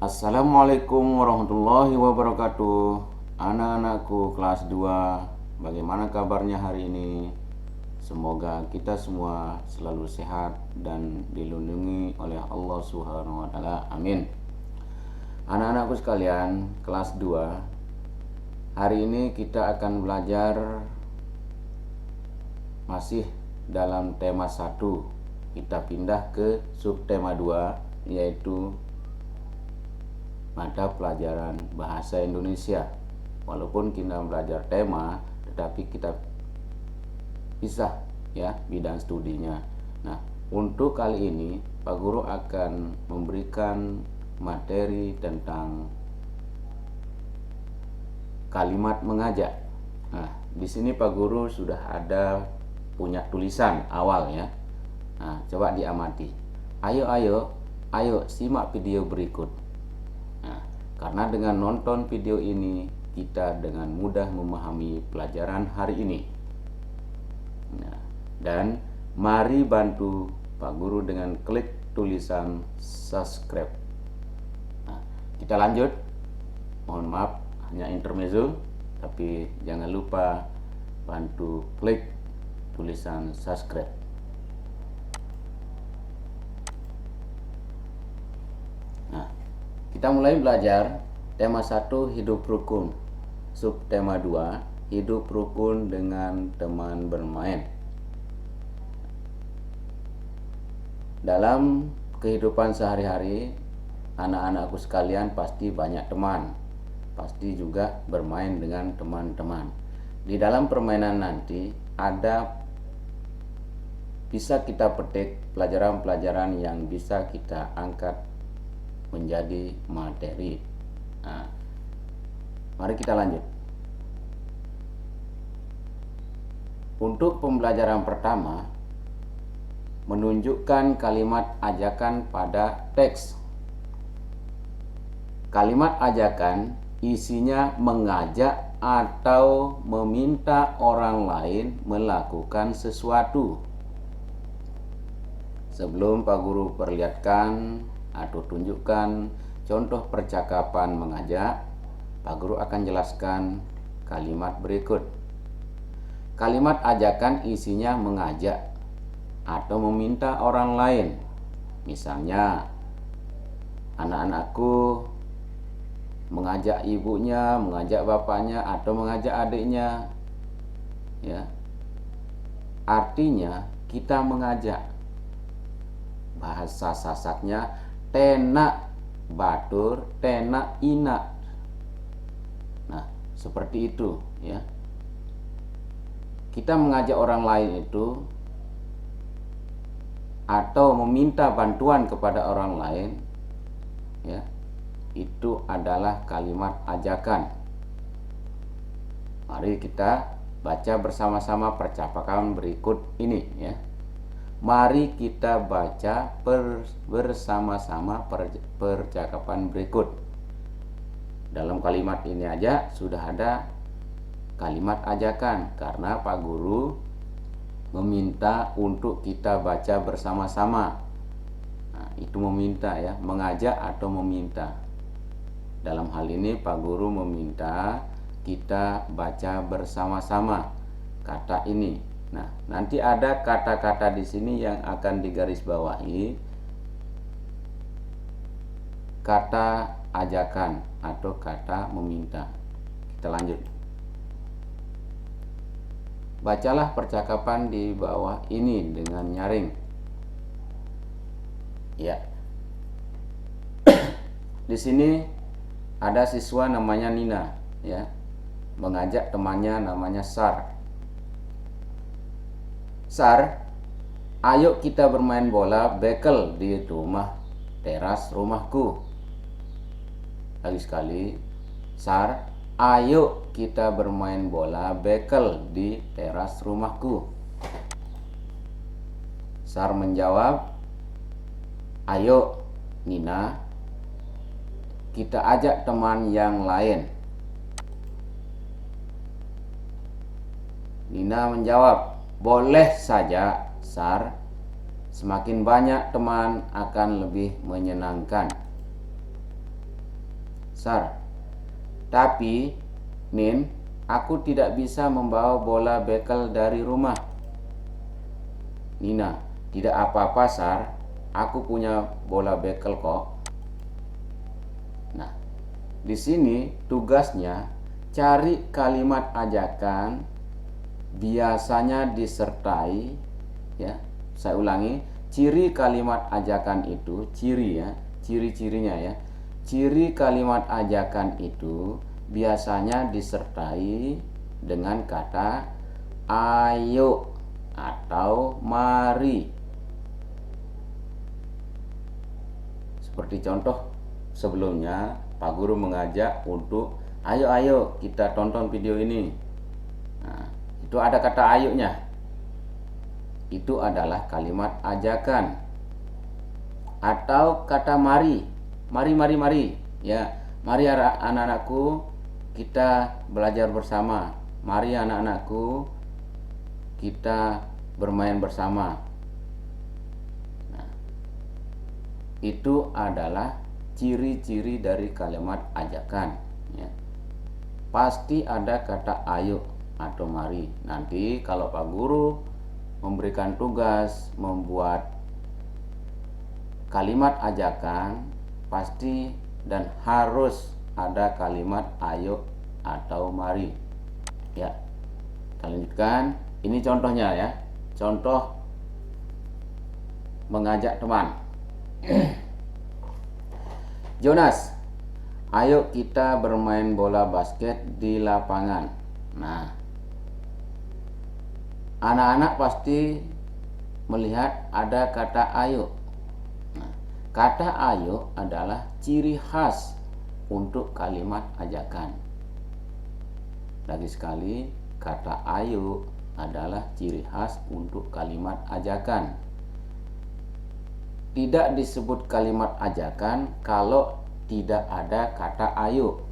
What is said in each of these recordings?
Assalamualaikum warahmatullahi wabarakatuh. Anak-anakku kelas 2, bagaimana kabarnya hari ini? Semoga kita semua selalu sehat dan dilindungi oleh Allah Subhanahu wa taala. Amin. Anak-anakku sekalian, kelas 2, hari ini kita akan belajar masih dalam tema 1. Kita pindah ke subtema 2, yaitu mata pelajaran bahasa Indonesia. Walaupun kita belajar tema, tetapi kita pisah ya bidang studinya. Nah, untuk kali ini Pak Guru akan memberikan materi tentang kalimat mengajak. Nah, di sini Pak Guru sudah ada punya tulisan awal ya. Nah, coba diamati. Ayo simak video berikut. Nah, karena dengan nonton video ini kita dengan mudah memahami pelajaran hari ini. Nah, dan mari bantu Pak Guru dengan klik tulisan subscribe. Nah, kita lanjut. Mohon maaf hanya intermezzo, tapi jangan lupa bantu klik tulisan subscribe. Nah, kita mulai belajar tema 1 hidup rukun. Subtema 2 hidup rukun dengan teman bermain. Dalam kehidupan sehari-hari, anak-anakku sekalian pasti banyak teman. Pasti juga bermain dengan teman-teman. Di dalam permainan nanti ada bisa kita petik pelajaran-pelajaran yang bisa kita angkat menjadi materi. Nah, mari kita lanjut. Untuk pembelajaran pertama, menunjukkan kalimat ajakan pada teks. Kalimat ajakan isinya mengajak atau meminta orang lain melakukan sesuatu. Sebelum Pak Guru perlihatkan atau tunjukkan contoh percakapan mengajak, Pak Guru akan jelaskan kalimat berikut. Kalimat ajakan isinya mengajak atau meminta orang lain. Misalnya, anak-anakku mengajak ibunya, mengajak bapaknya, atau mengajak adiknya. Ya. Artinya kita mengajak. Bahasa Sasaknya tenak batur, tenak inak. Nah, seperti itu ya. Kita mengajak orang lain itu atau meminta bantuan kepada orang lain ya, itu adalah kalimat ajakan. Mari kita baca bersama-sama percakapan berikut ini ya. Mari kita baca bersama-sama percakapan berikut. Dalam kalimat ini aja sudah ada kalimat ajakan, karena Pak Guru meminta untuk kita baca bersama-sama. Nah, itu meminta ya, mengajak atau meminta. Dalam hal ini Pak Guru meminta kita baca bersama-sama kata ini. Nah, nanti ada kata-kata di sini yang akan digarisbawahi, kata ajakan atau kata meminta. Kita lanjut. Bacalah percakapan di bawah ini dengan nyaring. Ya. Di sini ada siswa namanya Nina, ya. Mengajak temannya namanya Sar. Sar, ayo kita bermain bola bekel di rumah teras rumahku. Lagi sekali, Sar, ayo kita bermain bola bekel di teras rumahku. Sar menjawab, ayo Nina, kita ajak teman yang lain. Nina menjawab, boleh saja Sar, semakin banyak teman akan lebih menyenangkan. Sar, tapi Nin, aku tidak bisa membawa bola bekel dari rumah. Nina, tidak apa-apa Sar, aku punya bola bekel kok. Nah, di sini tugasnya cari kalimat ajakan biasanya disertai, ya. Saya ulangi, ciri kalimat ajakan itu, ciri ya, ciri-cirinya ya. Ciri kalimat ajakan itu biasanya disertai dengan kata ayo atau mari. Seperti contoh sebelumnya, Pak Guru mengajak untuk ayo kita tonton video ini. Nah, itu ada kata ayo-nya. Itu adalah kalimat ajakan. Atau kata mari. Mari. Ya, mari anak-anakku kita belajar bersama. Mari anak-anakku kita bermain bersama. Nah, itu adalah ciri-ciri dari kalimat ajakan, ya. Pasti ada kata ayo atau mari. Nanti kalau Pak Guru memberikan tugas membuat kalimat ajakan, pasti dan harus ada kalimat ayo atau mari. Ya, kita lanjutkan. Ini contohnya ya. Contoh mengajak teman. Jonas, ayo kita bermain bola basket di lapangan. Nah, anak-anak pasti melihat ada kata ayo. Nah, kata ayo adalah ciri khas untuk kalimat ajakan. Lagi sekali, kata ayo adalah ciri khas untuk kalimat ajakan. Tidak disebut kalimat ajakan kalau tidak ada kata ayo.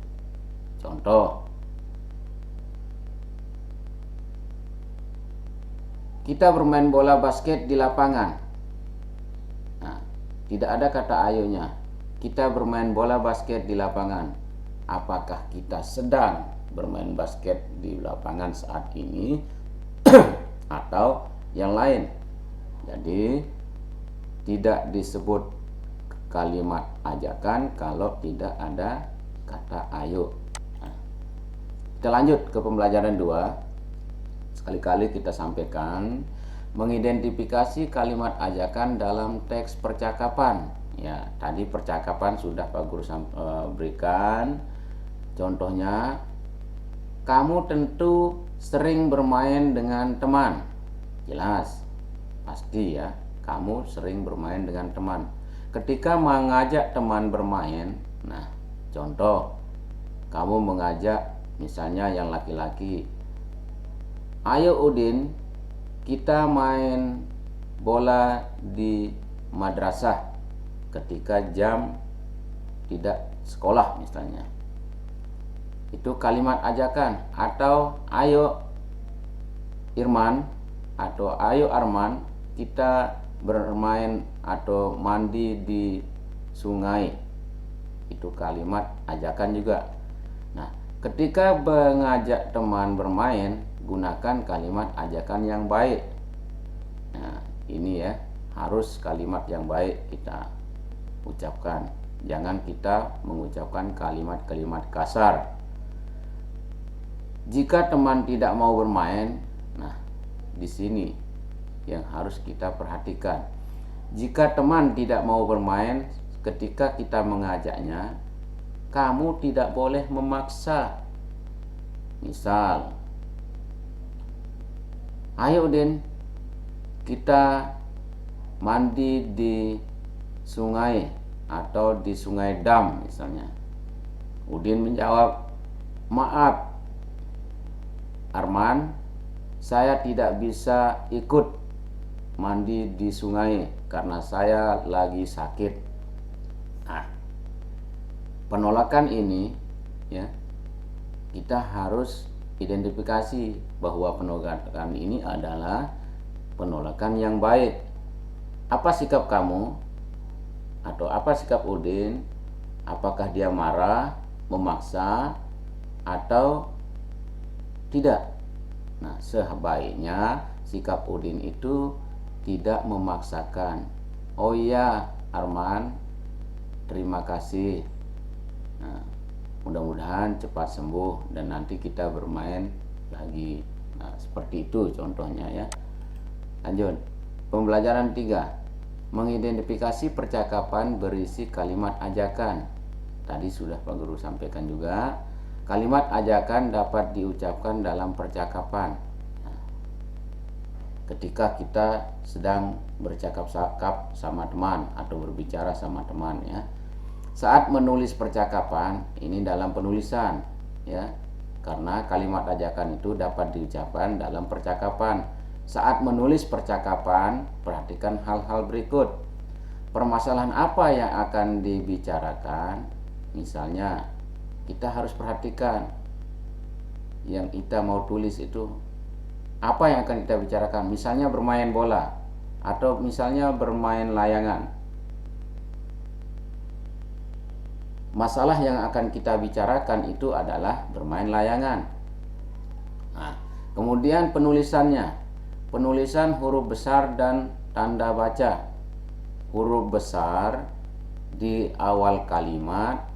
Contoh, kita bermain bola basket di lapangan. Nah, tidak ada kata ayonya. Kita bermain bola basket di lapangan. Apakah kita sedang bermain basket di lapangan saat ini atau yang lain? Jadi tidak disebut kalimat ajakan kalau tidak ada kata ayo. Nah, kita lanjut ke pembelajaran 2. Sekali-kali kita sampaikan mengidentifikasi kalimat ajakan dalam teks percakapan. Ya, tadi percakapan sudah Pak Guru berikan. Contohnya, kamu tentu sering bermain dengan teman. Jelas, pasti ya. Kamu sering bermain dengan teman. Ketika mengajak teman bermain, nah, contoh, kamu mengajak misalnya yang laki-laki, ayo Udin, kita main bola di madrasah ketika jam tidak sekolah misalnya. Itu kalimat ajakan. Atau ayo Irman atau ayo Arman, kita bermain atau mandi di sungai. Itu kalimat ajakan juga. Nah, ketika mengajak teman bermain, gunakan kalimat ajakan yang baik. Nah, ini ya, harus kalimat yang baik kita ucapkan. Jangan kita mengucapkan kalimat-kalimat kasar. Jika teman tidak mau bermain, nah, di sini yang harus kita perhatikan. Jika teman tidak mau bermain ketika kita mengajaknya, kamu tidak boleh memaksa. Misal, ayo Udin, kita mandi di sungai atau di sungai dam misalnya. Udin menjawab, maaf Arman, saya tidak bisa ikut mandi di sungai karena saya lagi sakit. Nah, penolakan ini ya, kita harus identifikasi bahwa penolakan ini adalah penolakan yang baik. Apa sikap kamu atau apa sikap Udin? Apakah dia marah memaksa atau tidak. Nah, sebaiknya sikap Udin itu tidak memaksakan. Oh iya Arman, terima kasih. Nah, mudah-mudahan cepat sembuh dan nanti kita bermain lagi. Nah, seperti itu contohnya ya. Lanjut. Pembelajaran 3. Mengidentifikasi percakapan berisi kalimat ajakan. Tadi sudah Pak Guru sampaikan juga. Kalimat ajakan dapat diucapkan dalam percakapan. Nah, ketika kita sedang bercakap-cakap sama teman atau berbicara sama teman ya. Saat menulis percakapan, ini dalam penulisan ya. Karena kalimat ajakan itu dapat diucapkan dalam percakapan. Saat menulis percakapan, perhatikan hal-hal berikut. Permasalahan apa yang akan dibicarakan? Misalnya, kita harus perhatikan yang kita mau tulis itu apa yang akan kita bicarakan. Misalnya bermain bola atau misalnya bermain layangan. Masalah yang akan kita bicarakan itu adalah bermain layangan. Nah, kemudian penulisannya, penulisan huruf besar dan tanda baca. Huruf besar di awal kalimat,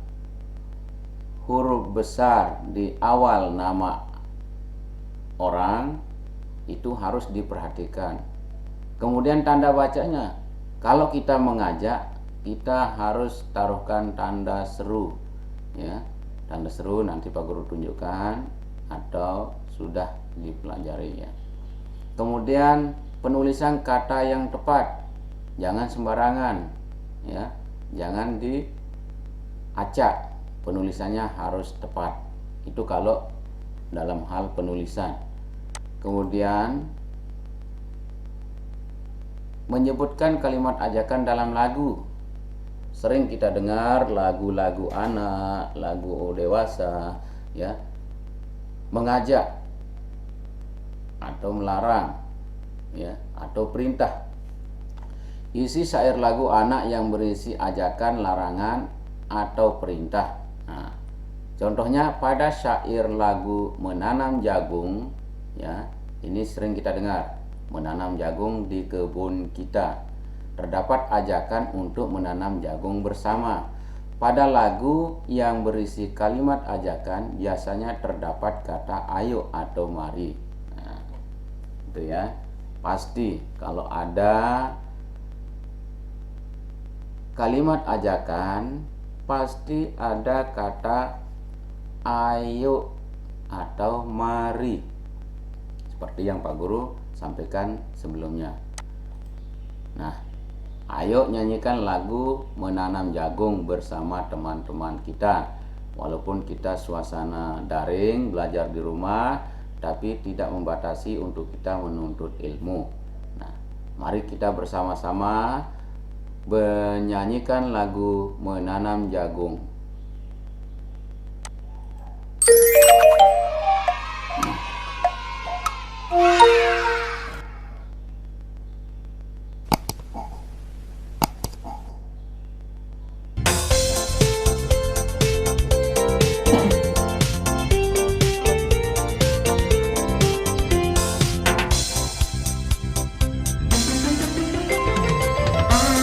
huruf besar di awal nama orang itu harus diperhatikan. Kemudian tanda bacanya, kalau kita mengajak, kita harus taruhkan tanda seru ya. Tanda seru nanti Pak Guru tunjukkan atau sudah dipelajari ya. Kemudian penulisan kata yang tepat, jangan sembarangan ya, jangan diacak, penulisannya harus tepat. Itu kalau dalam hal penulisan. Kemudian menyebutkan kalimat ajakan dalam lagu. Sering kita dengar lagu-lagu anak, lagu dewasa ya, mengajak atau melarang ya, atau perintah. Isi syair lagu anak yang berisi ajakan, larangan atau perintah. Nah, contohnya pada syair lagu menanam jagung ya, ini sering kita dengar, menanam jagung di kebun kita. Terdapat ajakan untuk menanam jagung bersama. Pada lagu yang berisi kalimat ajakan biasanya terdapat kata ayo atau mari. Nah, itu ya. Pasti kalau ada kalimat ajakan pasti ada kata ayo atau mari. Seperti yang Pak Guru sampaikan sebelumnya. Nah, ayo nyanyikan lagu menanam jagung bersama teman-teman kita. Walaupun kita suasana daring, belajar di rumah, tapi tidak membatasi untuk kita menuntut ilmu. Nah, mari kita bersama-sama menyanyikan lagu menanam jagung.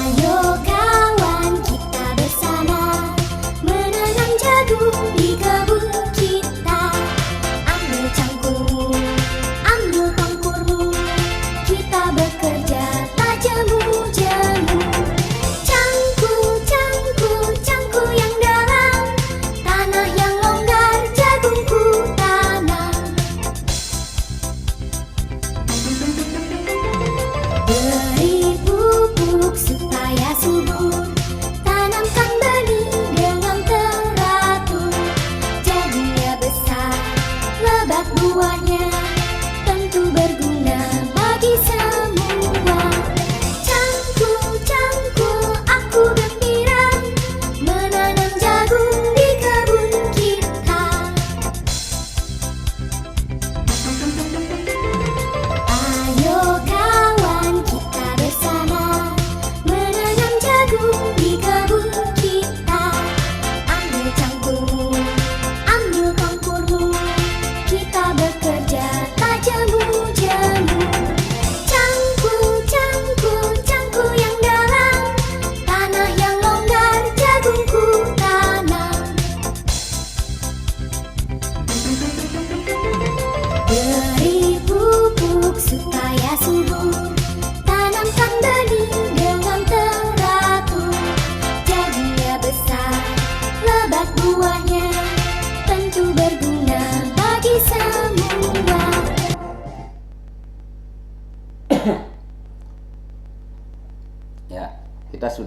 Ayo kawan kita bersama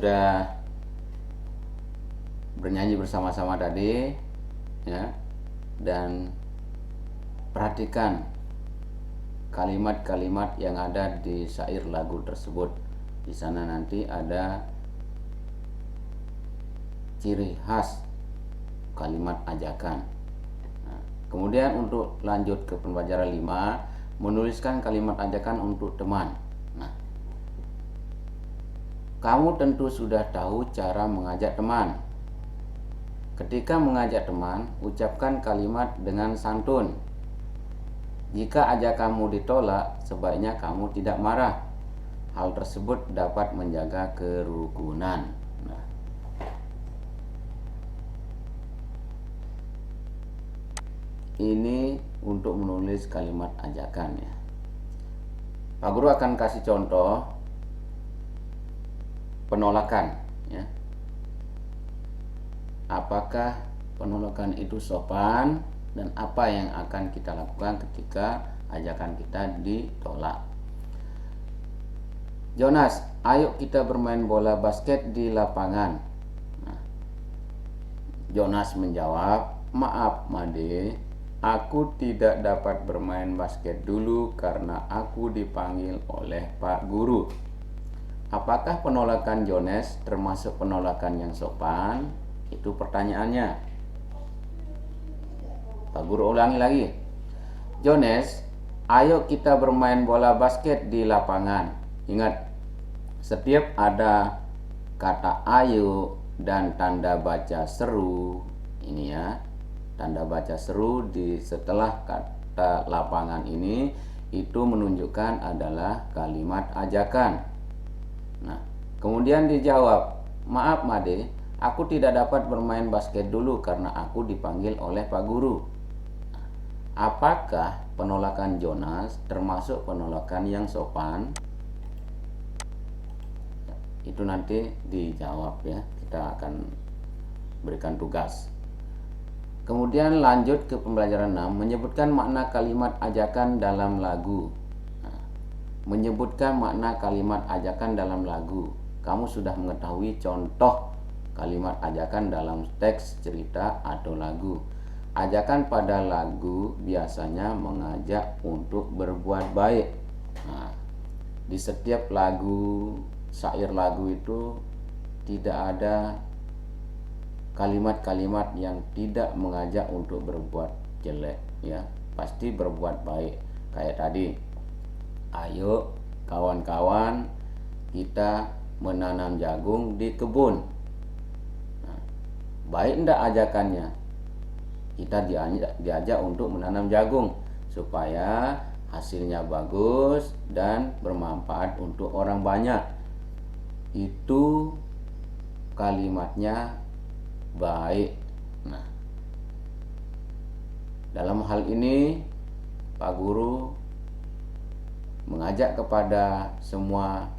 sudah bernyanyi bersama-sama tadi ya, dan perhatikan kalimat-kalimat yang ada di syair lagu tersebut. Di sana nanti ada ciri khas kalimat ajakan. Nah, kemudian untuk lanjut ke pembelajaran 5, menuliskan kalimat ajakan untuk teman. Nah, kamu tentu sudah tahu cara mengajak teman. Ketika mengajak teman, ucapkan kalimat dengan santun. Jika ajakanmu ditolak, sebaiknya kamu tidak marah. Hal tersebut dapat menjaga kerukunan. Nah, ini untuk menulis kalimat ajakan ya. Pak Guru akan kasih contoh penolakan ya. Apakah penolakan itu sopan dan apa yang akan kita lakukan ketika ajakan kita ditolak? Jonas, ayo kita bermain bola basket di lapangan. Nah, Jonas menjawab, maaf Made, aku tidak dapat bermain basket dulu karena aku dipanggil oleh Pak Guru. Apakah penolakan Jonas termasuk penolakan yang sopan? Itu pertanyaannya. Pak Guru ulangi lagi. Jonas, ayo kita bermain bola basket di lapangan. Ingat, setiap ada kata ayo dan tanda baca seru, ini ya, tanda baca seru di setelah kata lapangan ini, itu menunjukkan adalah kalimat ajakan. Nah, kemudian dijawab, maaf Made, aku tidak dapat bermain basket dulu karena aku dipanggil oleh Pak Guru. Apakah penolakan Jonas termasuk penolakan yang sopan? Itu nanti dijawab ya, kita akan berikan tugas. Kemudian lanjut ke pembelajaran 6, menyebutkan makna kalimat ajakan dalam lagu. Nah, menyebutkan makna kalimat ajakan dalam lagu. Kamu sudah mengetahui contoh kalimat ajakan dalam teks cerita atau lagu. Ajakan pada lagu biasanya mengajak untuk berbuat baik. Nah, di setiap lagu, syair lagu itu tidak ada kalimat-kalimat yang tidak mengajak untuk berbuat jelek ya, pasti berbuat baik. Kayak tadi, ayo kawan-kawan kita menanam jagung di kebun. Nah, baik enggak ajakannya? Kita diajak untuk menanam jagung supaya hasilnya bagus dan bermanfaat untuk orang banyak. Itu kalimatnya baik. Nah, dalam hal ini Pak Guru mengajak kepada semua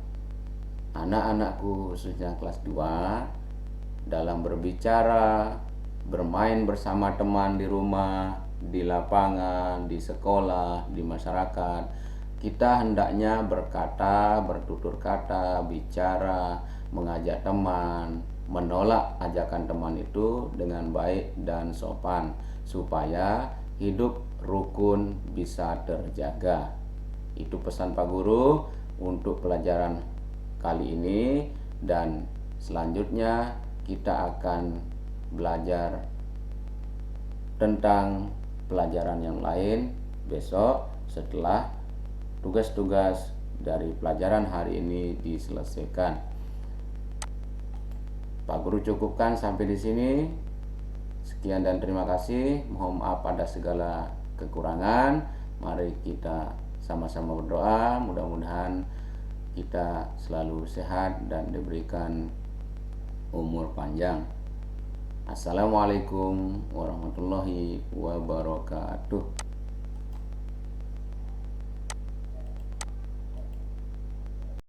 anak-anakku khususnya kelas 2 dalam berbicara, bermain bersama teman di rumah, di lapangan, di sekolah, di masyarakat. Kita hendaknya berkata, bertutur kata, bicara, mengajak teman, menolak ajakan teman itu dengan baik dan sopan supaya hidup rukun bisa terjaga. Itu pesan Pak Guru untuk pelajaran kali ini, dan selanjutnya kita akan belajar tentang pelajaran yang lain besok setelah tugas-tugas dari pelajaran hari ini diselesaikan. Pak Guru cukupkan sampai di sini. Sekian dan terima kasih. Mohon maaf pada segala kekurangan. Mari kita sama-sama berdoa, mudah-mudahan kita selalu sehat dan diberikan umur panjang. Assalamualaikum warahmatullahi wabarakatuh.